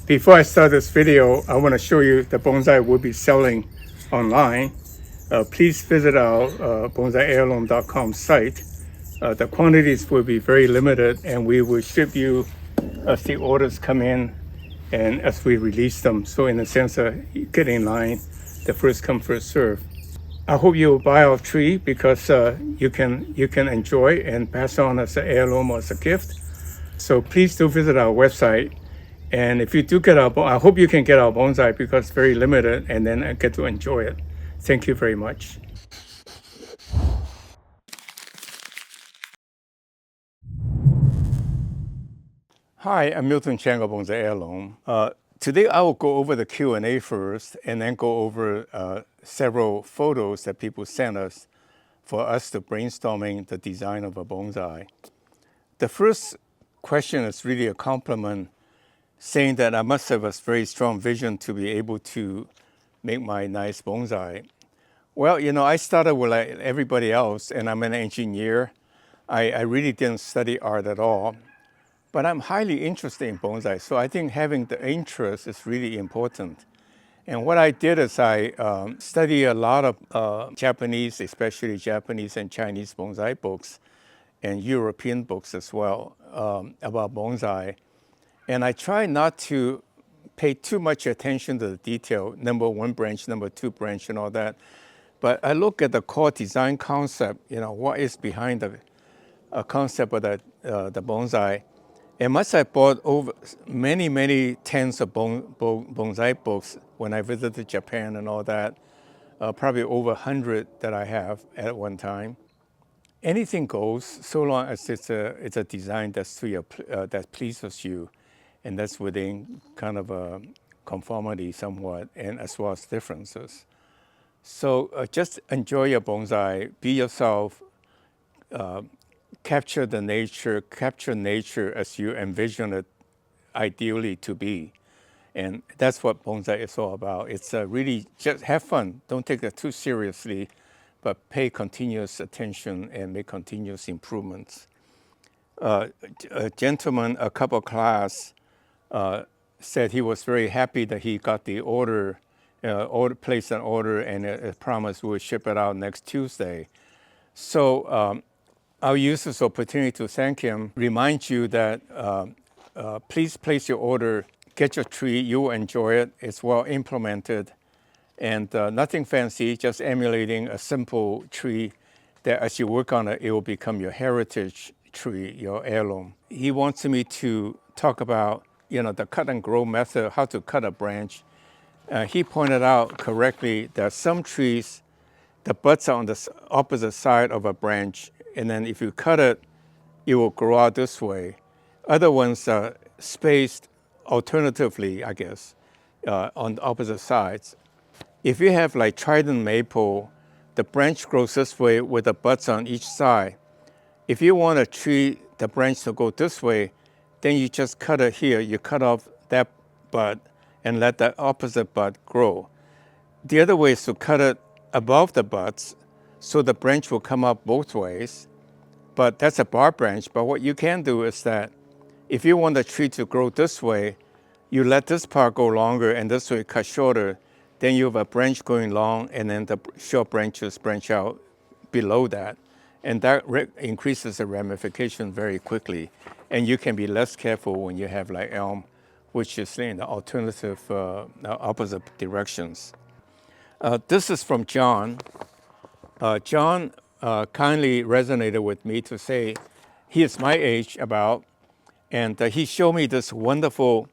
Before I start this video, I want to show you the bonsai we'll be selling online. Please visit our bonsaiheirloom.com site. The quantities will be very limited, and we will ship you as the orders come in and as we release them. So in a sense, get in line, the first come, first serve. I hope you will buy our tree because you can enjoy and pass on as an heirloom or as a gift. So please do visit our website. And if you do get our, I hope you can get our bonsai because it's very limited, and then get to enjoy it. Thank you very much. Hi, I'm miltonchang of Bonsai Heirloom. Today I will go over the Q&A first, and then go over several photos that people sent us for us to brainstorming the design of a bonsai. The first question is really a compliment, saying that I must have a very strong vision to be able to make my nice bonsai. Well, you know, I started with like everybody else, and I'm an engineer. I really didn't study art at all, but I'm highly interested in bonsai. So I think having the interest is really important. And what I did is I studied a lot of Japanese, especially Japanese and Chinese bonsai books, and European books as well about bonsai. And I try not to pay too much attention to the detail, number one branch, number two branch, and all that. But I look at the core design concept, you know, what is behind the concept of the bonsai. And once I bought over many tens of bonsai books when I visited Japan and all that, probably over 100 that I have at one time. Anything goes, so long as it's a design that's that pleases you, and that's within kind of a conformity somewhat, and as well as differences. So just enjoy your bonsai, be yourself, capture nature as you envision it ideally to be. And that's what bonsai is all about. It's really just have fun. Don't take it too seriously, but pay continuous attention and make continuous improvements. A gentleman, a couple class, said he was very happy that he got the order, placed an order, and it promised we would ship it out next Tuesday. So I'll use this opportunity to thank him, remind you that please place your order, get your tree, you will enjoy it, it's well implemented, and nothing fancy, just emulating a simple tree that as you work on it, it will become your heritage tree, your heirloom. He wants me to talk about, you know, the cut and grow method, how to cut a branch. He pointed out correctly that some trees, the buds are on the opposite side of a branch, and then if you cut it, it will grow out this way. Other ones are spaced alternatively, I guess, on the opposite sides. If you have like trident maple, the branch grows this way with the buds on each side. If you want a tree, the branch to go this way, then you just cut it here. You cut off that bud and let the opposite bud grow. The other way is to cut it above the buds, so the branch will come up both ways. But that's a bar branch. But what you can do is that if you want the tree to grow this way, you let this part go longer and this way cut shorter. Then you have a branch going long, and then the short branches branch out below that. And that increases the ramification very quickly. And you can be less careful when you have like elm, which is in the alternative opposite directions. This is from John. John kindly resonated with me to say he is my age about, and he showed me this wonderful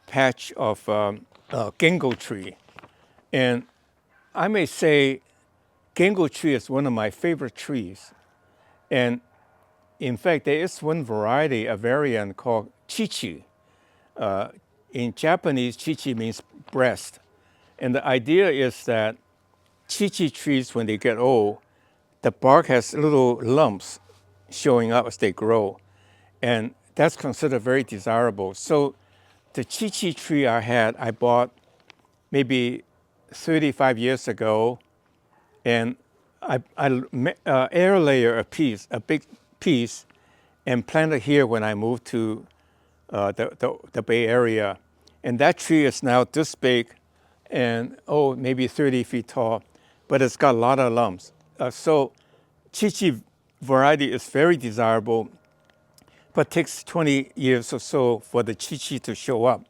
patch of Ginko tree. And I may say Ginko tree is one of my favorite trees. And in fact, there is one variety, a variant called chichi. In Japanese, chichi means breast. And the idea is that chichi trees, when they get old, the bark has little lumps showing up as they grow. And that's considered very desirable. So the chichi tree I bought maybe 35 years ago, and I air layer a big piece, and planted here when I moved to the Bay Area. And that tree is now this big and, oh, maybe 30 feet tall, but it's got a lot of lumps. So Chi variety is very desirable, but takes 20 years or so for the Chi to show up.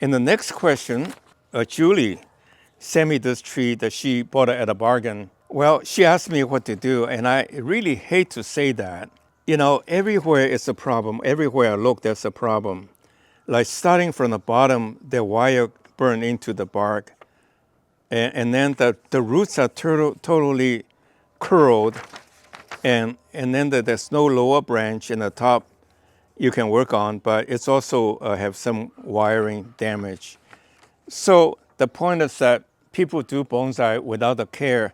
In the next question, Julie sent me this tree that she bought at a bargain. Well, she asked me what to do, and I really hate to say that. You know, everywhere is a problem. Everywhere I look, there's a problem. Like starting from the bottom, the wire burned into the bark, and then the roots are totally curled, and then there's no lower branch in the top you can work on, but it's also have some wiring damage. So the point is that people do bonsai without the care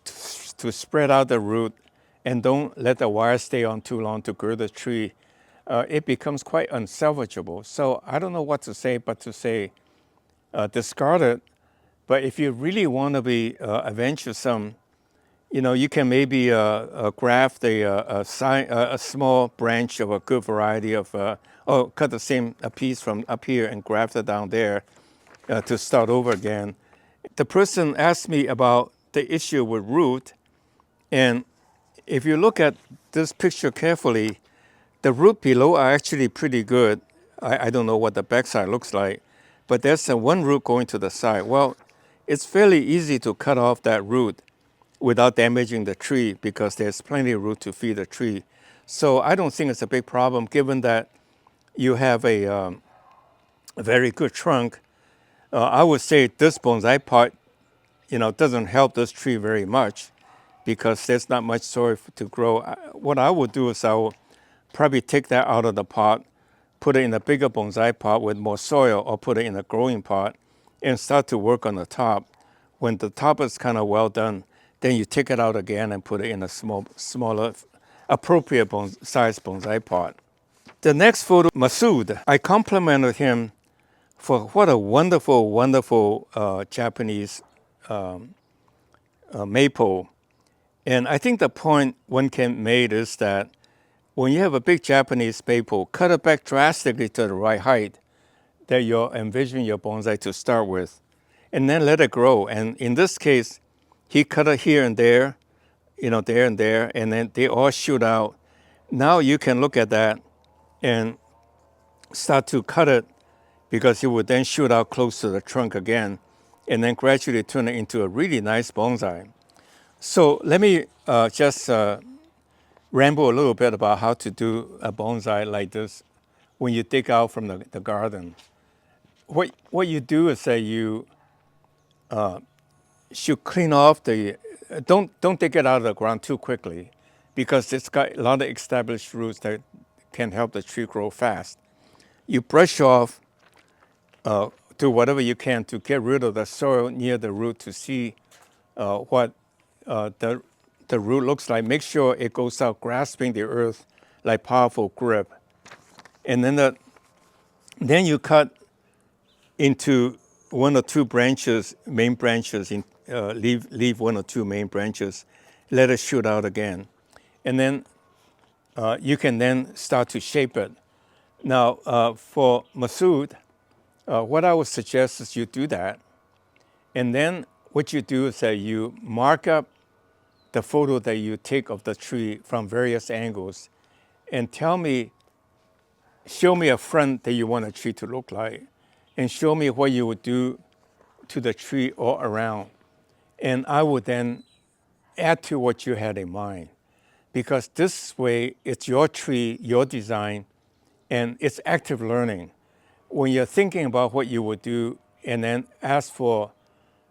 to spread out the root and don't let the wire stay on too long to grow the tree. It becomes quite unsalvageable. So I don't know what to say, but to say discard it. But if you really want to be adventuresome, you know, you can maybe graft a small branch of a good variety of, or cut the same piece from up here and graft it down there to start over again. The person asked me about the issue with root, and if you look at this picture carefully, the root below are actually pretty good. I don't know what the backside looks like, but there's one root going to the side. Well, it's fairly easy to cut off that root without damaging the tree because there's plenty of root to feed the tree. So I don't think it's a big problem given that you have a very good trunk. I would say this bonsai pot, you know, doesn't help this tree very much because there's not much soil to grow. What I would do is I will probably take that out of the pot, put it in a bigger bonsai pot with more soil, or put it in a growing pot and start to work on the top. When the top is kind of well done, then you take it out again and put it in a smaller, appropriate size bonsai pot. The next photo, Masood, I complimented him for what a wonderful, wonderful Japanese maple. And I think the point one can make is that when you have a big Japanese maple, cut it back drastically to the right height that you envision your bonsai to start with, and then let it grow. And in this case, he cut it here and there, you know, there and there, and then they all shoot out. Now you can look at that and start to cut it because it would then shoot out close to the trunk again and then gradually turn it into a really nice bonsai. So let me just ramble a little bit about how to do a bonsai like this when you dig out from the garden. What you do is that you should clean off don't dig it out of the ground too quickly because it's got a lot of established roots that can help the tree grow fast. You brush off do whatever you can to get rid of the soil near the root to see what the root looks like. Make sure it goes out grasping the earth like powerful grip. And then you cut into one or two branches, main branches, leave one or two main branches, let it shoot out again. And then you can then start to shape it. Now, for Masood, what I would suggest is you do that. And then what you do is that you mark up the photo that you take of the tree from various angles and show me a front that you want the tree to look like, and show me what you would do to the tree all around. And I would then add to what you had in mind, because this way it's your tree, your design, and it's active learning. When you're thinking about what you would do and then ask for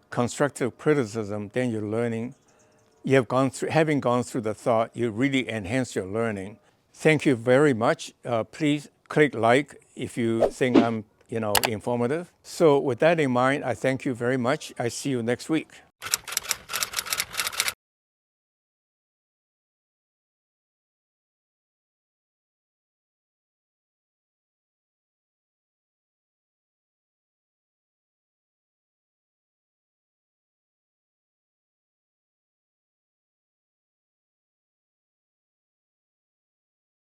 constructive criticism, then you're learning. Having gone through the thought, you really enhance your learning. Thank you very much. Please click like if you think I'm informative. So with that in mind, I thank you very much. I see you next week.